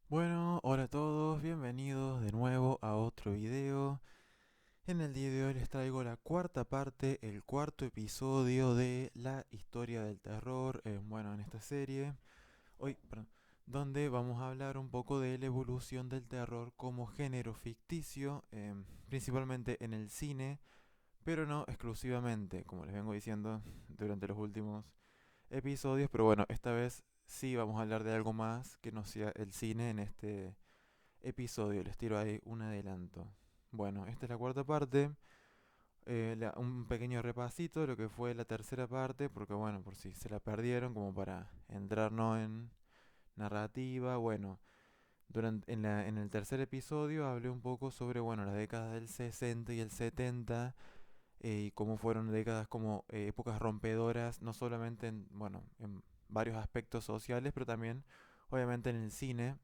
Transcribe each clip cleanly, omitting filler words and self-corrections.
Bueno, hola a todos, bienvenidos de nuevo a otro video. En el día de hoy les traigo la cuarta parte, el cuarto episodio de la historia del terror, en esta serie, hoy, perdón, donde vamos a hablar un poco de la evolución del terror como género ficticio, principalmente en el cine, pero no exclusivamente, como les vengo diciendo durante los últimos episodios, pero bueno, esta vez sí vamos a hablar de algo más que no sea el cine en este episodio. Les tiro ahí un adelanto. Bueno, esta es la cuarta parte. Un pequeño repasito de lo que fue la tercera parte, porque bueno, por si se la perdieron, como para entrarnos en narrativa. Bueno, en el tercer episodio hablé un poco sobre bueno, las décadas del 60 y el 70 y cómo fueron décadas como épocas rompedoras, no solamente en varios aspectos sociales, pero también obviamente en el cine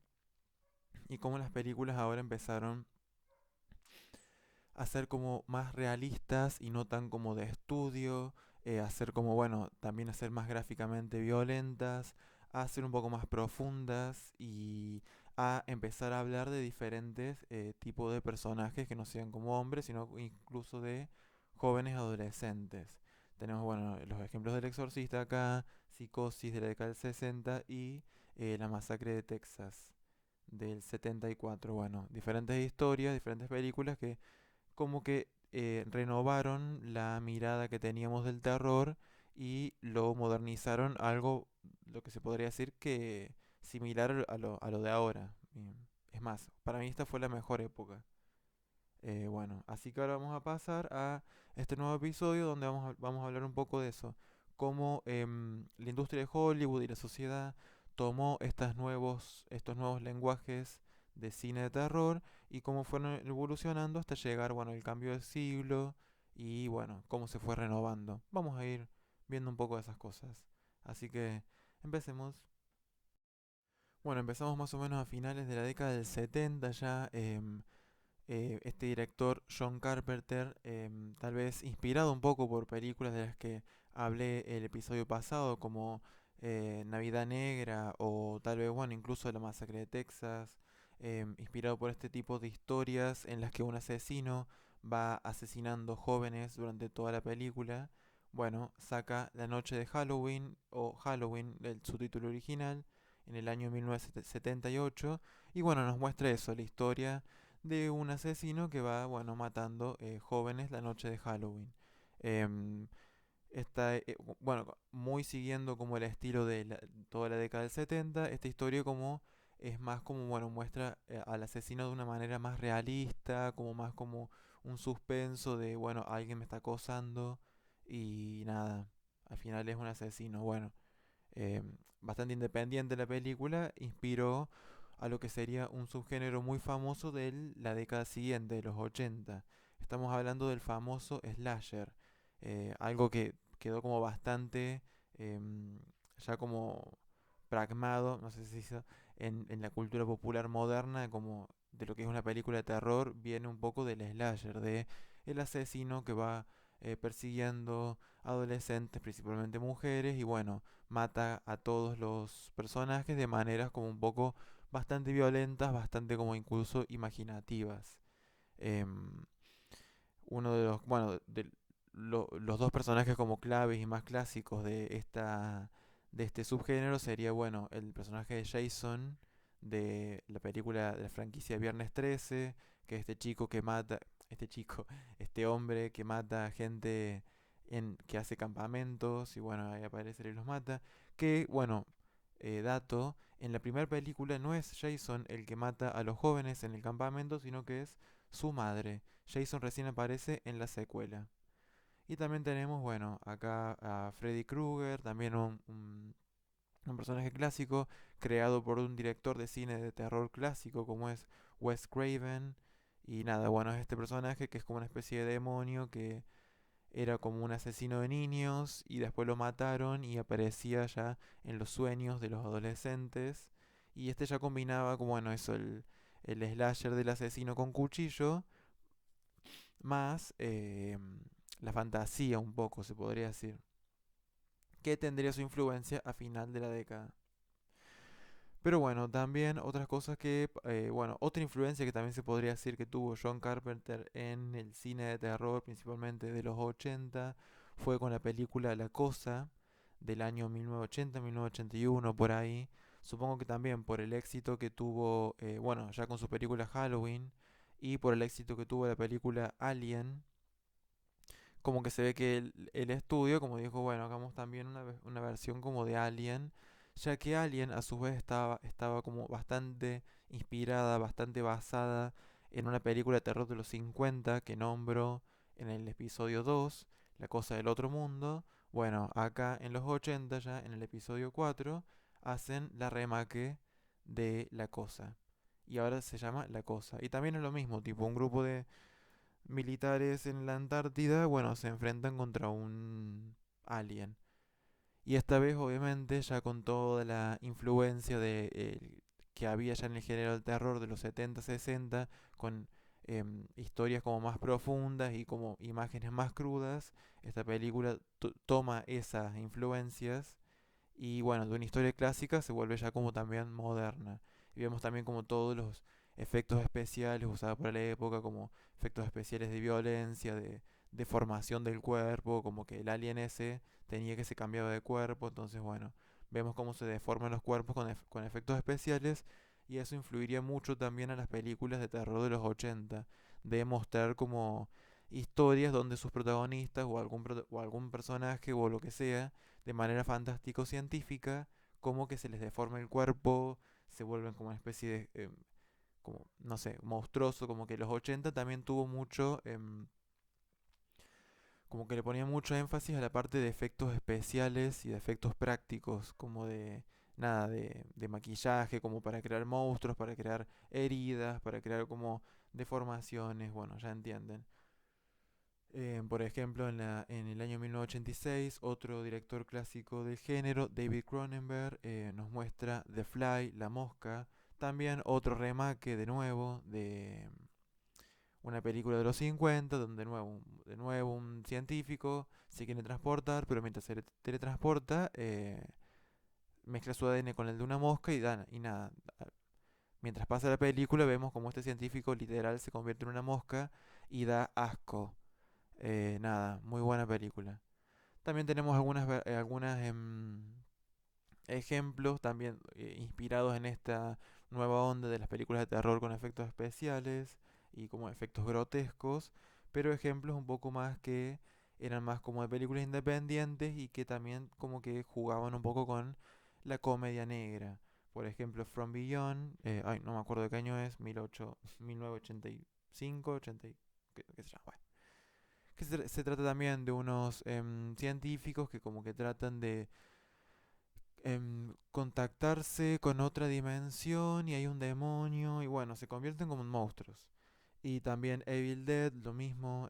y cómo las películas ahora empezaron a ser como más realistas y no tan como de estudio, a ser como, bueno, también a ser más gráficamente violentas, a ser un poco más profundas y a empezar a hablar de diferentes tipos de personajes que no sean como hombres, sino incluso de jóvenes adolescentes. Tenemos, bueno, los ejemplos del Exorcista acá, Psicosis de la década del 60 y La Masacre de Texas del 74. Bueno, diferentes historias, diferentes películas que como que renovaron la mirada que teníamos del terror y lo modernizaron a algo, lo que se podría decir que similar a lo de ahora. Es más, para mí esta fue la mejor época. Bueno, así que ahora vamos a pasar a este nuevo episodio donde vamos a hablar un poco de eso. Cómo la industria de Hollywood y la sociedad tomó estos nuevos lenguajes de cine de terror y cómo fueron evolucionando hasta llegar, bueno, el cambio de siglo y, bueno, cómo se fue renovando. Vamos a ir viendo un poco de esas cosas. Así que empecemos. Bueno, empezamos más o menos a finales de la década del 70 ya. Este director John Carpenter, tal vez inspirado un poco por películas de las que hablé el episodio pasado, como Navidad Negra o tal vez, bueno, incluso La Masacre de Texas, inspirado por este tipo de historias en las que un asesino va asesinando jóvenes durante toda la película. Bueno, saca La Noche de Halloween o Halloween, su título original, en el año 1978 y bueno, nos muestra eso, la historia de un asesino que va, bueno, matando jóvenes la noche de Halloween. Em, bueno, muy siguiendo como el estilo de toda la década del 70, esta historia como es más como, bueno, muestra al asesino de una manera más realista, como más como un suspenso de, bueno, alguien me está acosando y nada, al final es un asesino. Bueno, bastante independiente la película, inspiró a lo que sería un subgénero muy famoso de la década siguiente, de los 80. Estamos hablando del famoso slasher, algo que quedó como bastante em, ya como pragmado, no sé si se hizo, en la cultura popular moderna, como de lo que es una película de terror, viene un poco del slasher, de el asesino que va persiguiendo adolescentes, principalmente mujeres, y bueno, mata a todos los personajes de maneras como un poco bastante violentas, bastante como incluso imaginativas. Em, Uno de los, bueno, los dos personajes como claves y más clásicos de este subgénero sería, bueno, el personaje de Jason de la película de la franquicia Viernes 13, que es este chico que mata, este chico, este hombre que mata gente que hace campamentos y bueno, ahí aparece y los mata, que bueno, dato, en la primera película no es Jason el que mata a los jóvenes en el campamento, sino que es su madre. Jason recién aparece en la secuela. Y también tenemos, bueno, acá a Freddy Krueger, también un personaje clásico creado por un director de cine de terror clásico como es Wes Craven. Y nada, bueno, es este personaje que es como una especie de demonio que era como un asesino de niños y después lo mataron y aparecía ya en los sueños de los adolescentes. Y este ya combinaba como, bueno, eso, el slasher del asesino con cuchillo más la fantasía un poco, se podría decir, que tendría su influencia a final de la década. Pero bueno, también otras cosas que, bueno, otra influencia que también se podría decir que tuvo John Carpenter en el cine de terror, principalmente de los 80, fue con la película La Cosa del año 1980, 1981, por ahí. Supongo que también por el éxito que tuvo, bueno, ya con su película Halloween y por el éxito que tuvo la película Alien, como que se ve que el estudio, como dijo, bueno, hagamos también una versión como de Alien, ya que Alien a su vez estaba como bastante inspirada, bastante basada en una película de terror de los 50 que nombro en el episodio 2, La cosa del otro mundo. Bueno, acá en los 80 ya, en el episodio 4, hacen la remake de La cosa. Y ahora se llama La cosa. Y también es lo mismo, tipo un grupo de militares en la Antártida, bueno, se enfrentan contra un alien. Y esta vez, obviamente, ya con toda la influencia que había ya en el género del terror de los 70, 60, con historias como más profundas y como imágenes más crudas, esta película toma esas influencias y bueno, de una historia clásica se vuelve ya como también moderna. Y vemos también como todos los efectos especiales usados para la época, como efectos especiales de violencia, de deformación del cuerpo, como que el alien ese tenía que se cambiaba de cuerpo, entonces bueno, vemos cómo se deforman los cuerpos con efectos especiales y eso influiría mucho también a las películas de terror de los 80, de mostrar como historias donde sus protagonistas o o algún personaje o lo que sea de manera fantástico-científica, como que se les deforma el cuerpo, se vuelven como una especie de, como, no sé, monstruoso, como que los 80 también tuvo mucho, como que le ponía mucho énfasis a la parte de efectos especiales y de efectos prácticos, como de, nada, de maquillaje, como para crear monstruos, para crear heridas, para crear como deformaciones, bueno, ya entienden. Por ejemplo, en el año 1986, otro director clásico del género, David Cronenberg, nos muestra The Fly, La Mosca. También otro remake de nuevo de una película de los 50, donde de nuevo un científico se quiere transportar, pero mientras se teletransporta, mezcla su ADN con el de una mosca y nada. Mientras pasa la película, vemos como este científico literal se convierte en una mosca y da asco. Nada, muy buena película. También tenemos algunas ejemplos también inspirados en esta nueva onda de las películas de terror con efectos especiales y como efectos grotescos, pero ejemplos un poco más que eran más como de películas independientes y que también como que jugaban un poco con la comedia negra. Por ejemplo, From Beyond, ay, no me acuerdo de qué año es, 1985, 80, qué se llama, bueno, que se trata también de unos científicos que como que tratan de contactarse con otra dimensión y hay un demonio y bueno, se convierten como en monstruos. Y también Evil Dead, lo mismo,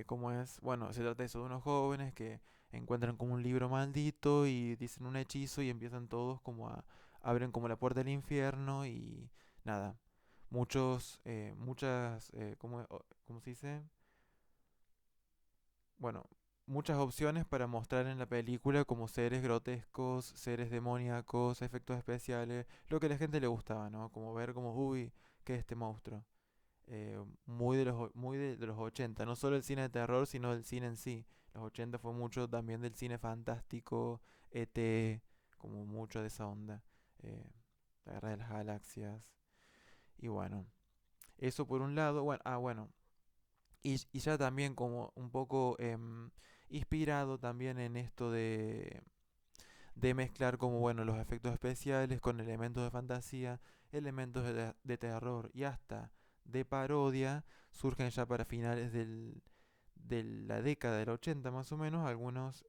como es, bueno, se trata de eso, de unos jóvenes que encuentran como un libro maldito y dicen un hechizo y empiezan todos como abren como la puerta del infierno y nada, muchas, ¿cómo se dice? Bueno, muchas opciones para mostrar en la película como seres grotescos, seres demoníacos, efectos especiales, lo que a la gente le gustaba, ¿no? Como ver como, uy, ¿qué es este monstruo? De los 80, no solo el cine de terror, sino el cine en sí. Los 80 fue mucho también del cine fantástico, ET, como mucho de esa onda. eh, la Guerra de las Galaxias. Y bueno, eso por un lado. Bueno, bueno, y ya también como un poco inspirado también en esto de mezclar como bueno los efectos especiales con elementos de fantasía, elementos de terror y hasta de parodia, surgen ya para finales de la década del 80 más o menos algunas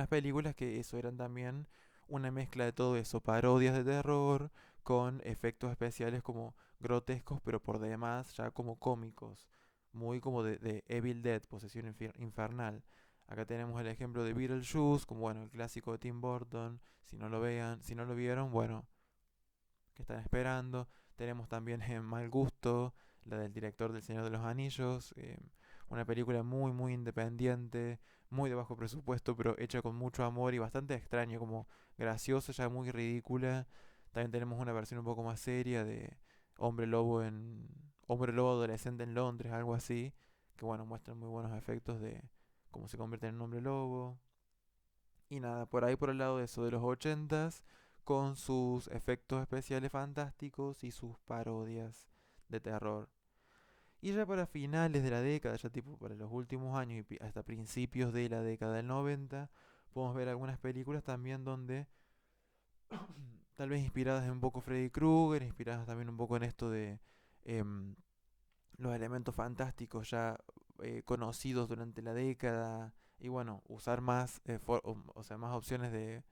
películas que eso eran también una mezcla de todo eso, parodias de terror con efectos especiales como grotescos, pero por demás ya como cómicos, muy como de Evil Dead, Posesión Infernal. Acá tenemos el ejemplo de Beetlejuice, como bueno, el clásico de Tim Burton. Si no lo vieron, bueno, que están esperando. Tenemos también en Mal Gusto, la del director del Señor de los Anillos. una película muy muy independiente, muy de bajo presupuesto, pero hecha con mucho amor y bastante extraña, como graciosa, ya muy ridícula. También tenemos una versión un poco más seria de Hombre Lobo en Hombre Lobo adolescente en Londres, algo así, que bueno, muestran muy buenos efectos de cómo se convierte en un hombre lobo. Y nada, por ahí por el lado de eso de los ochentas, con sus efectos especiales fantásticos y sus parodias de terror. Y ya para finales de la década, ya tipo para los últimos años y hasta principios de la década del 90, podemos ver algunas películas también donde, tal vez inspiradas en un poco Freddy Krueger, inspiradas también un poco en esto de em, los elementos fantásticos ya conocidos durante la década, y bueno, usar más, o sea, más opciones de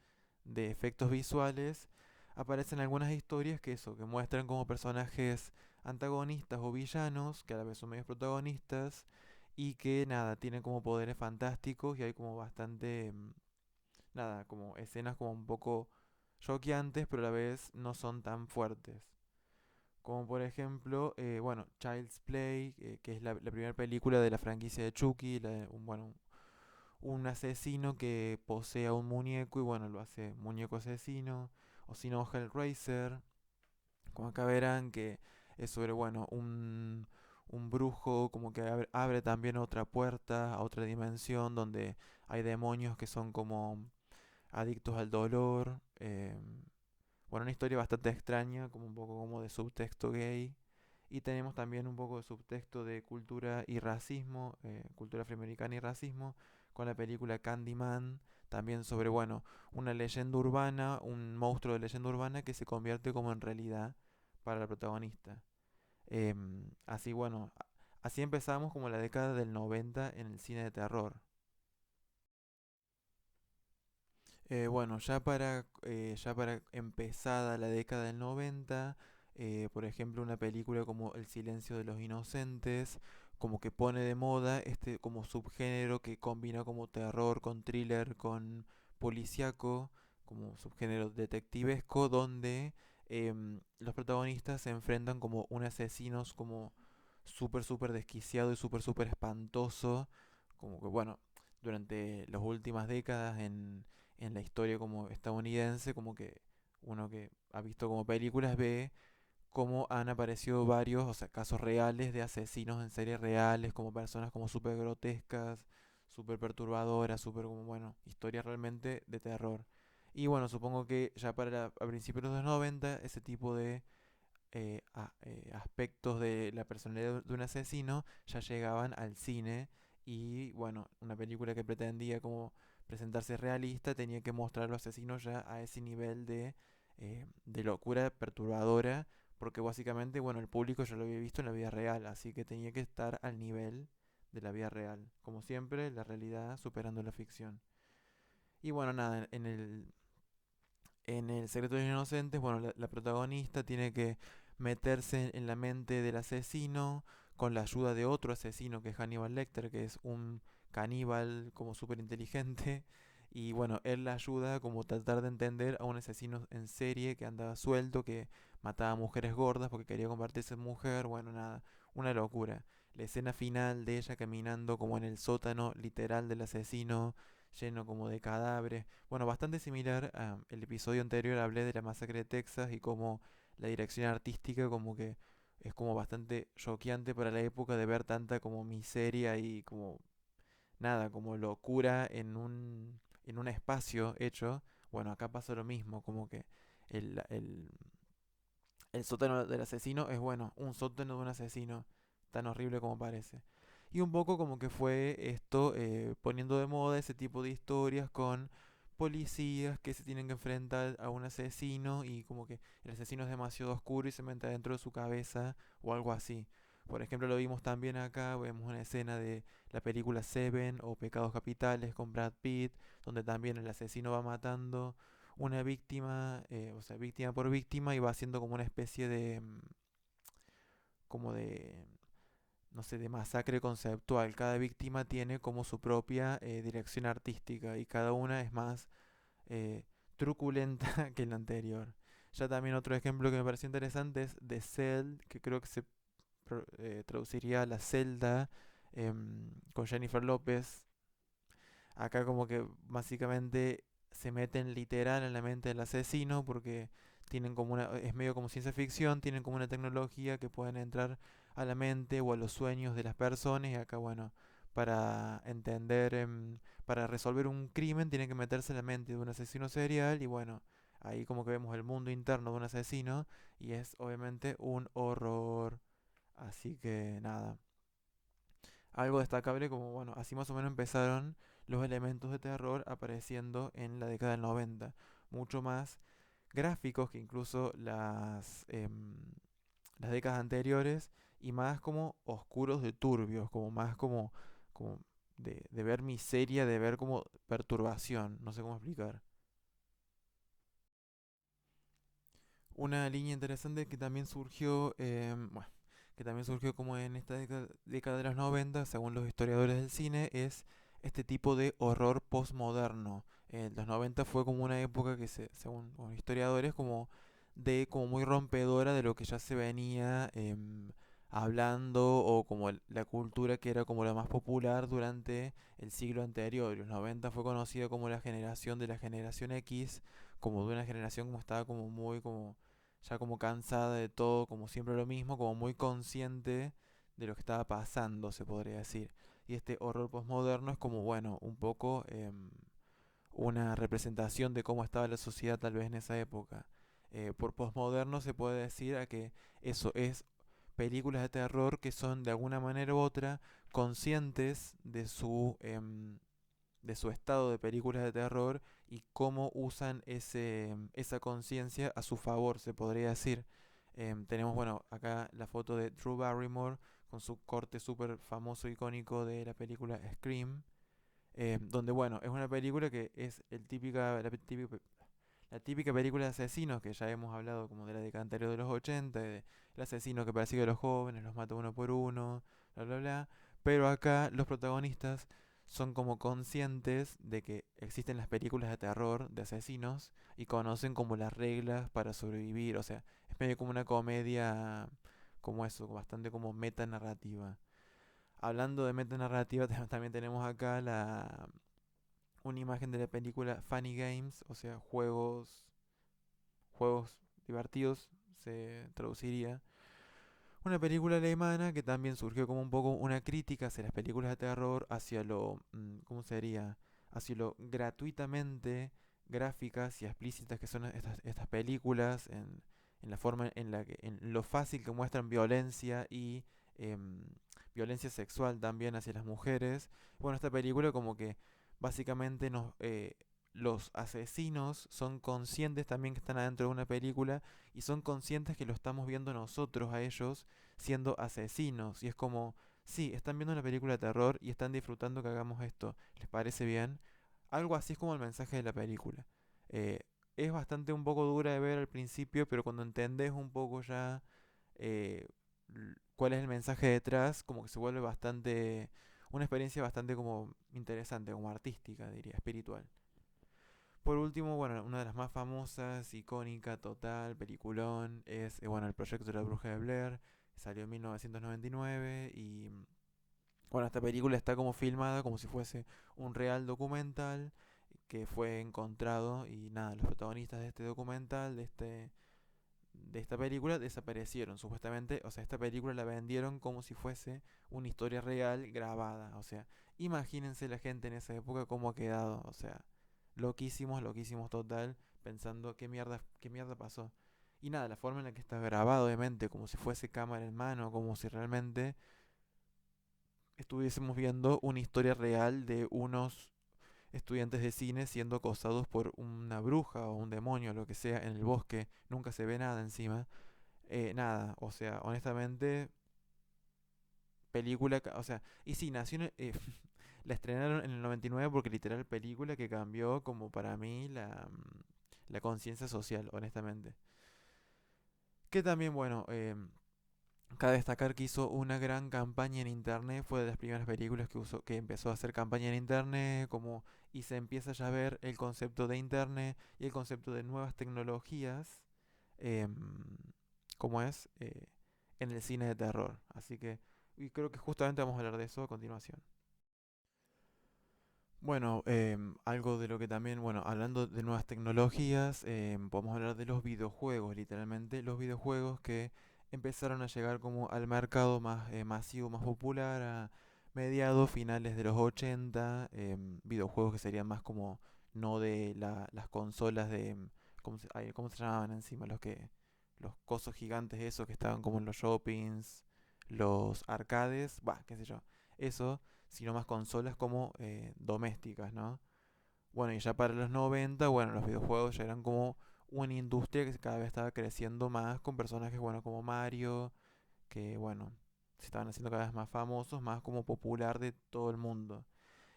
efectos visuales. Aparecen algunas historias que eso, que muestran como personajes antagonistas o villanos, que a la vez son medios protagonistas, y que nada, tienen como poderes fantásticos y hay como bastante, nada, como escenas como un poco choqueantes, pero a la vez no son tan fuertes. Como por ejemplo, bueno, Child's Play, que es la primera película de la franquicia de Chucky, bueno, un asesino que posee a un muñeco y bueno, lo hace muñeco asesino. O si no, Hellraiser, como acá verán que es sobre, bueno, un brujo como que abre también otra puerta a otra dimensión donde hay demonios que son como adictos al dolor. Bueno, una historia bastante extraña, como un poco como de subtexto gay. Y tenemos también un poco de subtexto de cultura y racismo, cultura afroamericana y racismo, con la película Candyman, también sobre, bueno, una leyenda urbana, un monstruo de leyenda urbana que se convierte como en realidad para la protagonista. Así, bueno, así empezamos como la década del 90 en el cine de terror. Bueno, ya para empezada la década del 90, por ejemplo, una película como El silencio de los inocentes, como que pone de moda este como subgénero que combina como terror con thriller, con policíaco, como subgénero detectivesco, donde los protagonistas se enfrentan como un asesino como súper, súper desquiciado y súper, súper espantoso, como que bueno, durante las últimas décadas en la historia como estadounidense, como que uno que ha visto como películas ve cómo han aparecido varios, o sea, casos reales de asesinos en series reales, como personas como súper grotescas, súper perturbadoras, súper como, bueno, historias realmente de terror. Y bueno, supongo que ya a principios de los 90 ese tipo de aspectos de la personalidad de un asesino ya llegaban al cine y bueno, una película que pretendía como presentarse realista tenía que mostrar a los asesinos ya a ese nivel de locura perturbadora porque básicamente, bueno, el público ya lo había visto en la vida real, así que tenía que estar al nivel de la vida real. Como siempre, la realidad superando la ficción. Y bueno, nada, en El secreto de los inocentes, bueno, la protagonista tiene que meterse en la mente del asesino con la ayuda de otro asesino que es Hannibal Lecter, que es un caníbal como súper inteligente. Y bueno, él la ayuda como tratar de entender a un asesino en serie que andaba suelto, que mataba a mujeres gordas porque quería convertirse en mujer. Bueno, nada, una locura. La escena final de ella caminando como en el sótano literal del asesino, lleno como de cadáveres. Bueno, bastante similar al episodio anterior, hablé de la masacre de Texas y cómo la dirección artística como que es como bastante choqueante para la época de ver tanta como miseria y como nada, como locura en un espacio hecho. Bueno, acá pasa lo mismo, como que el, el, el sótano del asesino es bueno, un sótano de un asesino, tan horrible como parece. Y un poco como que fue esto poniendo de moda ese tipo de historias con policías que se tienen que enfrentar a un asesino y como que el asesino es demasiado oscuro y se mete dentro de su cabeza o algo así. Por ejemplo, lo vimos también acá, vemos una escena de la película Seven o Pecados Capitales con Brad Pitt, donde también el asesino va matando una víctima, o sea, víctima por víctima, y va haciendo como una especie de, como de, no sé, de masacre conceptual. Cada víctima tiene como su propia dirección artística y cada una es más eh, truculenta que la anterior. Ya también otro ejemplo que me pareció interesante es The Cell, que creo que se traduciría a la celda con Jennifer López. Acá como que básicamente se meten literal en la mente del asesino porque tienen como es medio como ciencia ficción, tienen como una tecnología que pueden entrar a la mente o a los sueños de las personas y acá bueno, para entender, para resolver un crimen tienen que meterse en la mente de un asesino serial y bueno, ahí como que vemos el mundo interno de un asesino y es obviamente un horror. Así que nada, algo destacable como, bueno, así más o menos empezaron los elementos de terror apareciendo en la década del 90. Mucho más gráficos que incluso las décadas anteriores y más como oscuros de turbios, como más como de ver miseria, de ver como perturbación, no sé cómo explicar. Una línea interesante que también surgió, bueno, que también surgió como en esta década de los 90, según los historiadores del cine, es este tipo de horror postmoderno. Los 90 fue como una época que según los historiadores, como muy rompedora de lo que ya se venía hablando o como la cultura que era como la más popular durante el siglo anterior. Los 90 fue conocida como la generación de la generación X, como de una generación como estaba como muy como ya como cansada de todo, como siempre lo mismo, como muy consciente de lo que estaba pasando, se podría decir. Y este horror postmoderno es como, bueno, un poco una representación de cómo estaba la sociedad tal vez en esa época. Por postmoderno se puede decir a que eso es películas de terror que son de alguna manera u otra conscientes de su estado de películas de terror y cómo usan esa conciencia a su favor, se podría decir. Tenemos, bueno, acá la foto de Drew Barrymore con su corte súper famoso, icónico de la película Scream, donde, bueno, es una película que es la típica película de asesinos que ya hemos hablado como de la década anterior de los 80, de el asesino que persigue a los jóvenes, los mata uno por uno, bla bla bla. Pero acá los protagonistas son como conscientes de que existen las películas de terror de asesinos y conocen como las reglas para sobrevivir. O sea, es medio como una comedia como eso, bastante como metanarrativa. Hablando de metanarrativa, también tenemos acá una imagen de la película Funny Games, o sea, juegos divertidos, se traduciría. Una película alemana que también surgió como un poco una crítica hacia las películas de terror, hacia ¿cómo sería? Hacia lo gratuitamente gráficas y explícitas que son estas películas, en la forma en la que, en lo fácil que muestran violencia y em, violencia sexual también hacia las mujeres. Bueno, esta película como que básicamente los asesinos son conscientes también que están adentro de una película y son conscientes que lo estamos viendo nosotros a ellos siendo asesinos. Y es como, sí, están viendo una película de terror y están disfrutando que hagamos esto. ¿Les parece bien? Algo así es como el mensaje de la película. Eh, es bastante un poco dura de ver al principio, pero cuando entendés un poco ya cuál es el mensaje detrás, como que se vuelve bastante, una experiencia bastante como interesante, como artística, diría, espiritual. Por último, bueno, una de las más famosas, icónica, total, peliculón, es bueno, el proyecto de la Bruja de Blair. Salió en 1999 y bueno, esta película está como filmada como si fuese un real documental que fue encontrado y nada, los protagonistas de este documental, de esta película desaparecieron supuestamente, o sea, esta película la vendieron como si fuese una historia real grabada, o sea, imagínense la gente en esa época cómo ha quedado, o sea, loquísimos, loquísimos total, pensando qué mierda pasó. Y nada, la forma en la que está grabado, obviamente, como si fuese cámara en mano, como si realmente estuviésemos viendo una historia real de unos estudiantes de cine siendo acosados por una bruja o un demonio, lo que sea, en el bosque, nunca se ve nada encima. Nada, o sea, honestamente, o sea, y sí, nació la estrenaron en el 99 porque literal película que cambió como para mí la conciencia social, honestamente. Que también, bueno, cabe destacar que hizo una gran campaña en internet, fue de las primeras películas que empezó a hacer campaña en internet, como y se empieza ya a ver el concepto de internet y el concepto de nuevas tecnologías, em, como es en el cine de terror. Así que Y creo que justamente vamos a hablar de eso a continuación. Bueno, algo de lo que también, bueno, hablando de nuevas tecnologías, podemos hablar de los videojuegos, literalmente, los videojuegos que empezaron a llegar como al mercado más masivo, más popular a mediados, finales de los 80, videojuegos que serían más como no de las consolas de, ¿cómo se llamaban encima? Los cosos gigantes esos que estaban como en los shoppings, los arcades, va, qué sé yo, eso sino más consolas como domésticas, ¿no? Bueno, y ya para los 90, bueno, los videojuegos ya eran como una industria que cada vez estaba creciendo más con personajes, bueno, como Mario, que, bueno, se estaban haciendo cada vez más famosos, más como popular de todo el mundo.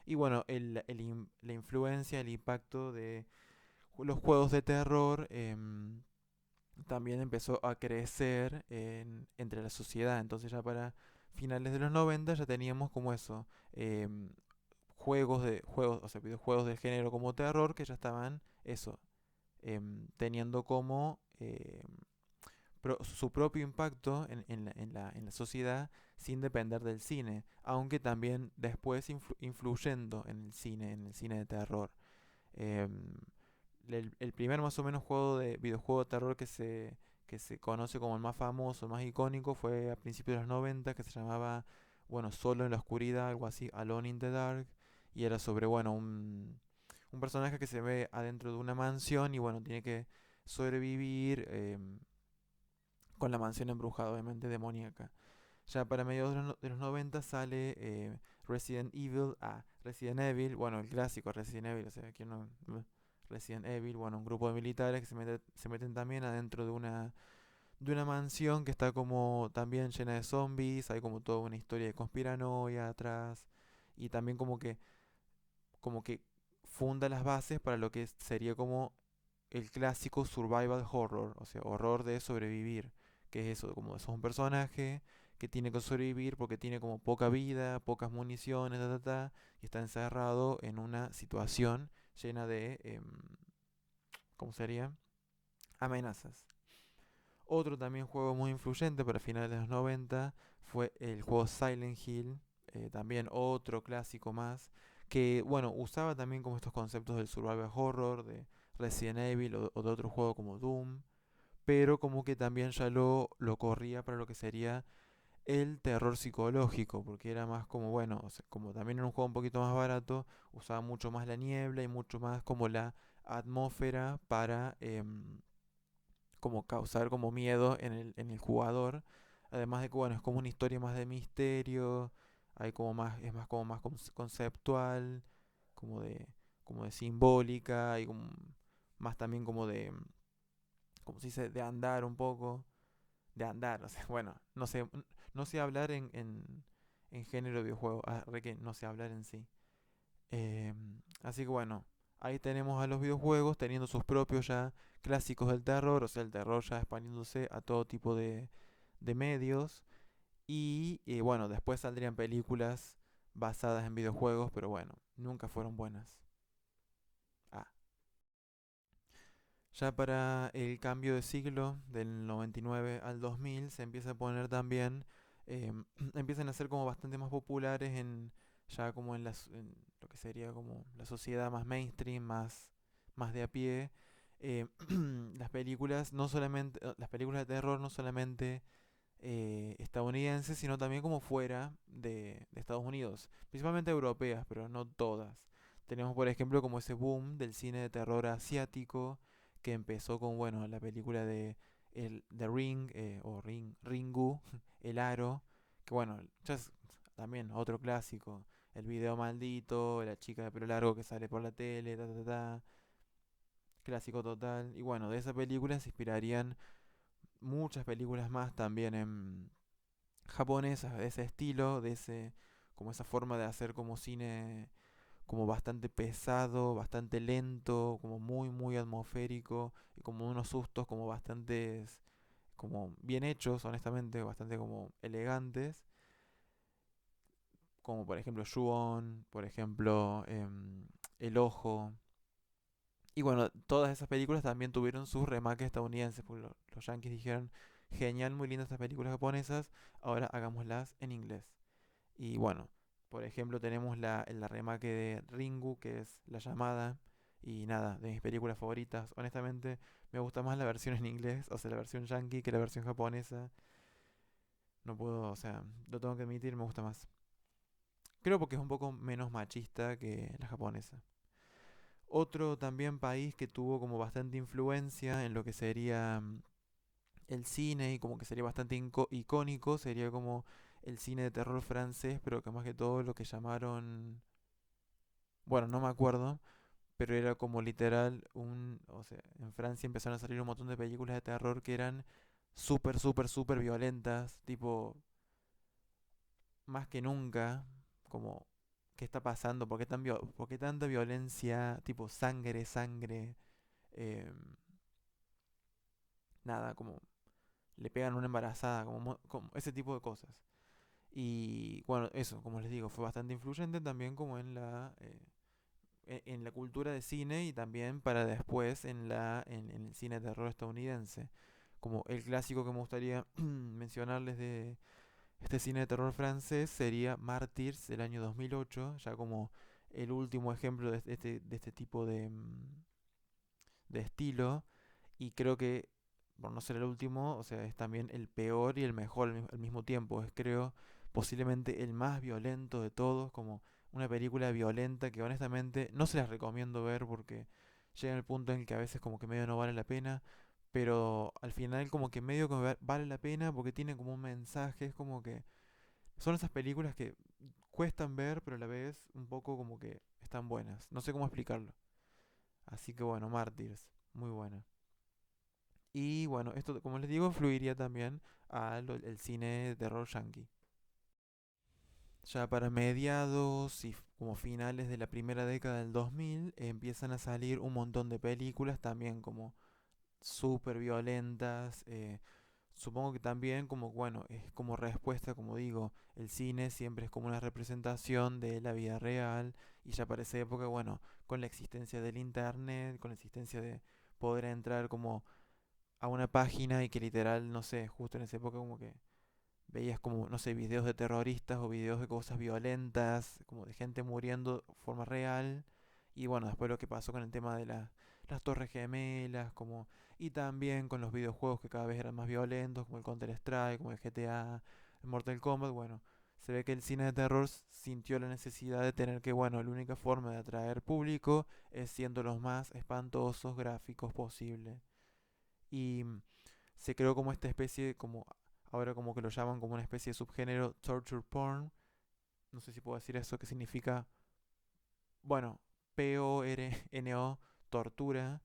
Y bueno, la influencia, el impacto de los juegos de terror también empezó a crecer entre la sociedad. Entonces ya para finales de los 90 ya teníamos como eso, em, juegos, o sea, videojuegos del género como terror que ya estaban eso, teniendo como su propio impacto en la sociedad sin depender del cine, aunque también después influyendo en el cine de terror. Em, el primer más o menos videojuego de terror que se conoce como el más famoso, el más icónico, fue a principios de los 90 que se llamaba, bueno, Solo en la oscuridad, algo así, Alone in the Dark, y era sobre, bueno, un personaje que se ve adentro de una mansión y, bueno, tiene que sobrevivir con la mansión embrujada, obviamente demoníaca. Ya para mediados de los 90 sale Resident Evil, bueno, el clásico Resident Evil, o sea, ¿quién no? Resident Evil, bueno, un grupo de militares que se meten también adentro de una mansión que está como también llena de zombies, hay como toda una historia de conspiranoia atrás, y también como que funda las bases para lo que sería como el clásico survival horror, o sea, horror de sobrevivir, que es eso, como sos un personaje que tiene que sobrevivir porque tiene como poca vida, pocas municiones, y está encerrado en una situación llena de, ¿cómo sería? Amenazas. Otro también juego muy influyente para finales de los 90 fue el juego Silent Hill, también otro clásico más, que bueno, usaba también como estos conceptos del survival horror, de Resident Evil o de otro juego como Doom, pero como que también ya lo corría para lo que sería el terror psicológico, porque era más como, bueno, o sea, como también era un juego un poquito más barato, usaba mucho más la niebla y mucho más como la atmósfera para como causar como miedo en el jugador. Además de que, bueno, es como una historia más de misterio, hay como más, es más como más conceptual, como de, como de simbólica, y como más también como de, como se dice, de andar un poco, de andar, o sea, bueno, no sé hablar en género de videojuego, que no sé hablar en sí. Así que bueno, ahí tenemos a los videojuegos teniendo sus propios ya clásicos del terror, o sea, el terror ya expandiéndose a todo tipo de medios. Y bueno, después saldrían películas basadas en videojuegos, pero bueno, nunca fueron buenas. Ah, ya para el cambio de siglo, del 99 al 2000, se empieza a poner también, empiezan a ser como bastante más populares ya como en lo que sería como la sociedad más mainstream, más de a pie. Las películas, no solamente, las películas de terror no solamente estadounidenses, sino también como fuera de Estados Unidos, principalmente europeas, pero no todas. Tenemos, por ejemplo, como ese boom del cine de terror asiático que empezó con, bueno, la película de The Ring, o Ringu, El Aro, que bueno, también otro clásico, el video maldito, la chica de pelo largo que sale por la tele, clásico total. Y bueno, de esa película se inspirarían muchas películas más también japonesas de ese estilo, como esa forma de hacer como cine como bastante pesado, bastante lento, como muy muy atmosférico y como unos sustos como bastantes como bien hechos, honestamente, bastante como elegantes, como por ejemplo Ju-On, por ejemplo El Ojo. Y bueno, todas esas películas también tuvieron sus remakes estadounidenses, porque los yankees dijeron genial, muy lindas estas películas japonesas, ahora hagámoslas en inglés. Y bueno, por ejemplo, tenemos la remake de Ringu, que es La Llamada, y nada, de mis películas favoritas. Honestamente, me gusta más la versión en inglés, o sea, la versión yankee, que la versión japonesa. No puedo, o sea, lo tengo que admitir, me gusta más. Creo porque es un poco menos machista que la japonesa. Otro también país que tuvo como bastante influencia en lo que sería el cine y como que sería bastante icónico, sería como el cine de terror francés, pero que más que todo lo que llamaron, bueno, no me acuerdo, pero era como literal o sea, en Francia empezaron a salir un montón de películas de terror que eran súper, súper, súper violentas, tipo, más que nunca, como, ¿qué está pasando? ¿Por qué tanta violencia? Tipo, sangre, sangre, em, nada, como le pegan a una embarazada, como ese tipo de cosas. Y bueno, eso, como les digo, fue bastante influyente también como en la cultura de cine y también para después en el cine de terror estadounidense. Como el clásico que me gustaría mencionarles de este cine de terror francés sería Martyrs del año 2008, ya como el último ejemplo de este tipo de estilo. Y creo que, por no ser el último, o sea, es también el peor y el mejor al mismo tiempo. Es, creo, posiblemente el más violento de todos, como una película violenta que honestamente no se las recomiendo ver porque llega el punto en el que a veces como que medio no vale la pena, pero al final como que medio como vale la pena porque tiene como un mensaje, es como que son esas películas que cuestan ver, pero a la vez un poco como que están buenas. No sé cómo explicarlo. Así que bueno, Mártires, muy buena. Y bueno, esto, como les digo, fluiría también al el cine de terror yankee. Ya para mediados y como finales de la primera década del 2000 empiezan a salir un montón de películas también como súper violentas. Supongo que también como, bueno, es como respuesta, como digo, el cine siempre es como una representación de la vida real y ya para esa época, bueno, con la existencia del internet, con la existencia de poder entrar como a una página y que literal, no sé, justo en esa época como que veías como, no sé, videos de terroristas o videos de cosas violentas, como de gente muriendo de forma real. Y bueno, después lo que pasó con el tema de las torres gemelas, como, y también con los videojuegos que cada vez eran más violentos, como el Counter-Strike, como el GTA, el Mortal Kombat, bueno, se ve que el cine de terror sintió la necesidad de tener que, bueno, la única forma de atraer público es siendo los más espantosos gráficos posible. Y se creó como esta especie, como ahora como que lo llaman como una especie de subgénero torture porn. No sé si puedo decir eso, que significa, bueno, Porno, tortura.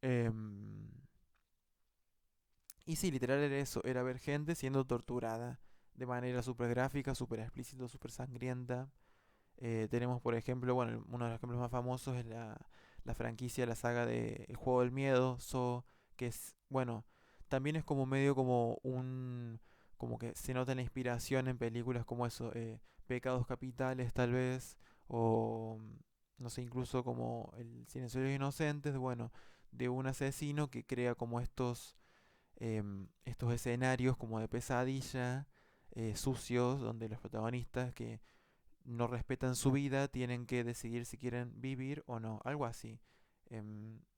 em, y sí, literal era eso, era ver gente siendo torturada de manera súper gráfica, súper explícita, súper sangrienta. Tenemos, por ejemplo, bueno, uno de los ejemplos más famosos es la franquicia, la saga de El Juego del Miedo, que es, bueno, también es como medio como como que se nota la inspiración en películas como eso, Pecados Capitales tal vez, o no sé, incluso como El Silencio de los Inocentes, bueno, de un asesino que crea como estos escenarios como de pesadilla, sucios, donde los protagonistas que no respetan su vida, tienen que decidir si quieren vivir o no, algo así.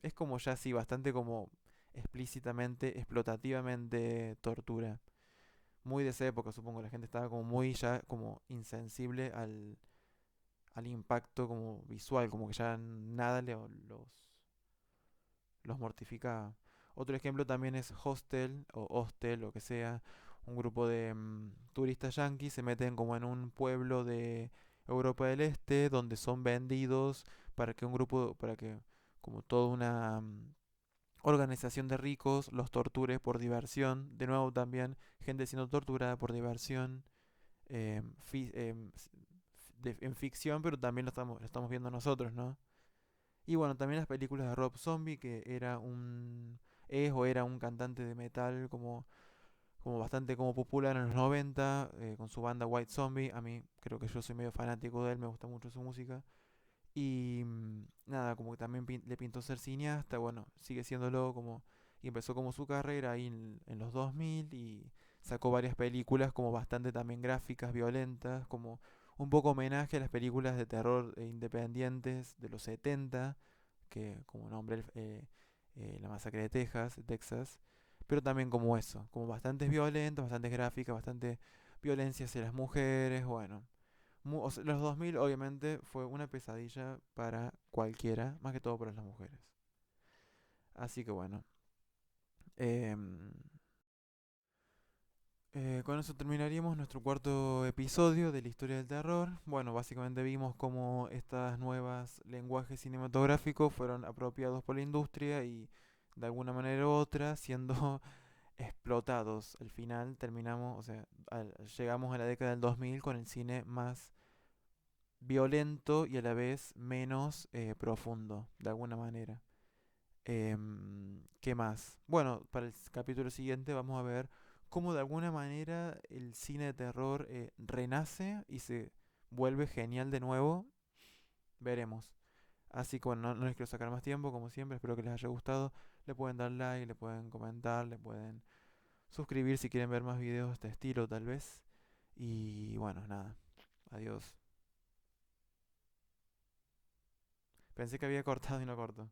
Es como ya así, bastante como explícitamente, explotativamente tortura. Muy de esa época, supongo, la gente estaba como muy ya como insensible al impacto como visual, como que ya nada los mortificaba. Otro ejemplo también es Hostel o Hostel, lo que sea, un grupo de turistas yanquis se meten como en un pueblo de Europa del Este donde son vendidos para que como toda una organización de ricos los torture por diversión. De nuevo también gente siendo torturada por diversión. En ficción, pero también lo estamos viendo nosotros, ¿no? Y bueno, también las películas de Rob Zombie, que es o era un cantante de metal como bastante como popular en los 90 con su banda White Zombie. A mí creo que yo soy medio fanático de él, me gusta mucho su música. Y nada, como que también le pintó ser cineasta, bueno, sigue siéndolo como y empezó como su carrera ahí en los 2000 y sacó varias películas como bastante también gráficas, violentas, como un poco homenaje a las películas de terror independientes de los 70, que como nombre La Masacre de Texas, pero también como eso, como bastantes violentas, bastantes gráficas, bastante violencia hacia las mujeres, bueno. O sea, los 2000 obviamente fue una pesadilla para cualquiera, más que todo para las mujeres. Así que bueno, em, con eso terminaríamos nuestro cuarto episodio de la historia del terror. Bueno, básicamente vimos cómo estos nuevos lenguajes cinematográficos fueron apropiados por la industria y de alguna manera u otra siendo explotados. Al final terminamos, o sea, llegamos a la década del 2000 con el cine más violento y a la vez menos profundo, de alguna manera. ¿Qué más? Bueno, para el capítulo siguiente vamos a ver cómo de alguna manera el cine de terror renace y se vuelve genial de nuevo. Veremos. Así que bueno, no les quiero sacar más tiempo, como siempre, espero que les haya gustado. Le pueden dar like, le pueden comentar, le pueden suscribir si quieren ver más videos de este estilo tal vez. Y bueno, nada. Adiós. Pensé que había cortado y no corto.